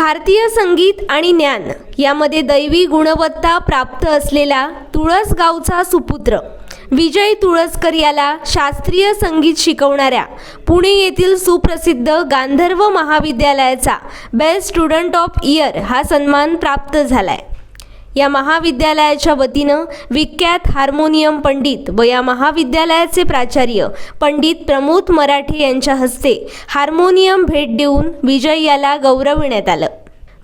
भारतीय संगीत आणि ज्ञान यामध्ये दैवी गुणवत्ता प्राप्त असलेला तुळसगावचा सुपुत्र विजय तुळसकर याला शास्त्रीय संगीत शिकवणाऱ्या पुणे येथील सुप्रसिद्ध गांधर्व महाविद्यालयाचा बेस्ट स्टुडंट ऑफ इयर हा सन्मान प्राप्त झालाय। या महाविद्यालयाच्या वतीनं विख्यात हार्मोनियम पंडित व या महाविद्यालयाचे प्राचार्य पंडित प्रमोद मराठे यांच्या हस्ते हार्मोनियम भेट देऊन विजय याला गौरविण्यात आलं।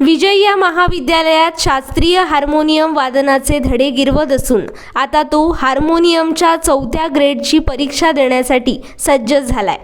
विजय या महाविद्यालयात शास्त्रीय हार्मोनियम वादनाचे धडे गिरवत असून आता तो हार्मोनियमच्या 4थ्या ग्रेडची परीक्षा देण्यासाठी सज्ज झालाय।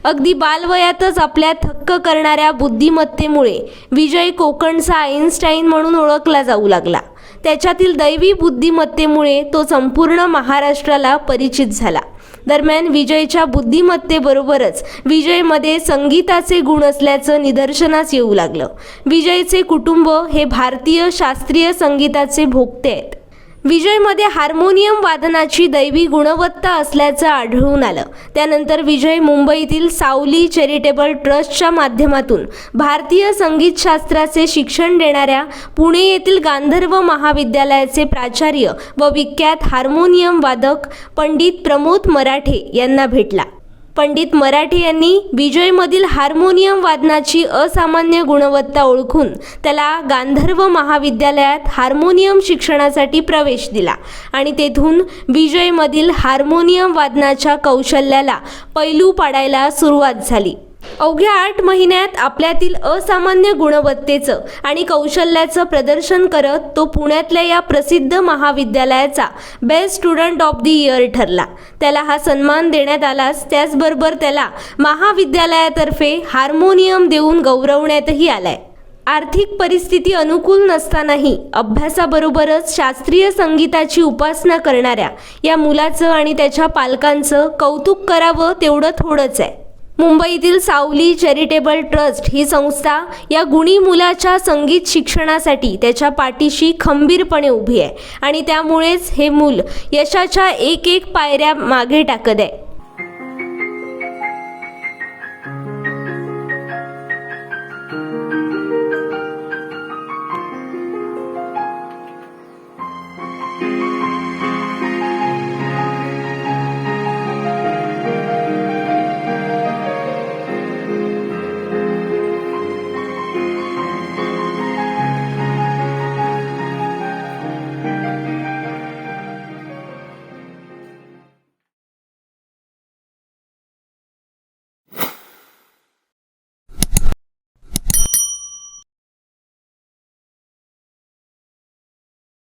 अगदी बालवयातच आपल्या थक्क करणाऱ्या बुद्धिमत्तेमुळे विजय कोकणचा आईन्स्टाईन म्हणून ओळखला जाऊ लागला। त्याच्यातील दैवी बुद्धिमत्तेमुळे तो संपूर्ण महाराष्ट्राला परिचित झाला। दरम्यान विजयच्या बुद्धिमत्तेबरोबरच विजयमध्ये संगीताचे गुण असल्याचं निदर्शनास येऊ लागलं। विजयचे कुटुंब हे भारतीय शास्त्रीय संगीताचे भोक्ते आहेत। विजयमध्ये हार्मोनियम वादनाची दैवी गुणवत्ता असल्याचं आढळून आलं। त्यानंतर विजय मुंबईतील सावली चॅरिटेबल ट्रस्टच्या माध्यमातून भारतीय संगीतशास्त्राचे शिक्षण देणाऱ्या पुणे येथील गांधर्व महाविद्यालयाचे प्राचार्य व विख्यात हार्मोनियम वादक पंडित प्रमोद मराठे यांना भेटला। पंडित मराठे यांनी विजयमधील हार्मोनियम वादनाची असामान्य गुणवत्ता ओळखून त्याला गांधर्व महाविद्यालयात हार्मोनियम शिक्षणासाठी प्रवेश दिला आणि तेथून विजयमधील हार्मोनियम वादनाच्या कौशल्याला पैलू पाडायला सुरुवात झाली। अवघ्या 8 महिन्यात आपल्यातील असामान्य गुणवत्तेचं आणि कौशल्याचं प्रदर्शन करत तो पुण्यातल्या या प्रसिद्ध महाविद्यालयाचा best student of the year ठरला। त्याला हा सन्मान देण्यात आलाच त्याचबरोबर त्याला महाविद्यालयातर्फे हार्मोनियम देऊन गौरवण्यातही आलाय। आर्थिक परिस्थिती अनुकूल नसतानाही अभ्यासाबरोबरच शास्त्रीय संगीताची उपासना करणाऱ्या या मुलाचं आणि त्याच्या पालकांचं कौतुक करावं तेवढं थोडंच आहे। मुंबईतील सावली चॅरिटेबल ट्रस्ट ही संस्था या गुणी मुलाच्या संगीत शिक्षणासाठी त्याच्या पाठीशी खंबीरपणे उभी आहे आणि त्यामुळेच हे मूल यशाच्या एक पायऱ्या मागे टाकत आहे।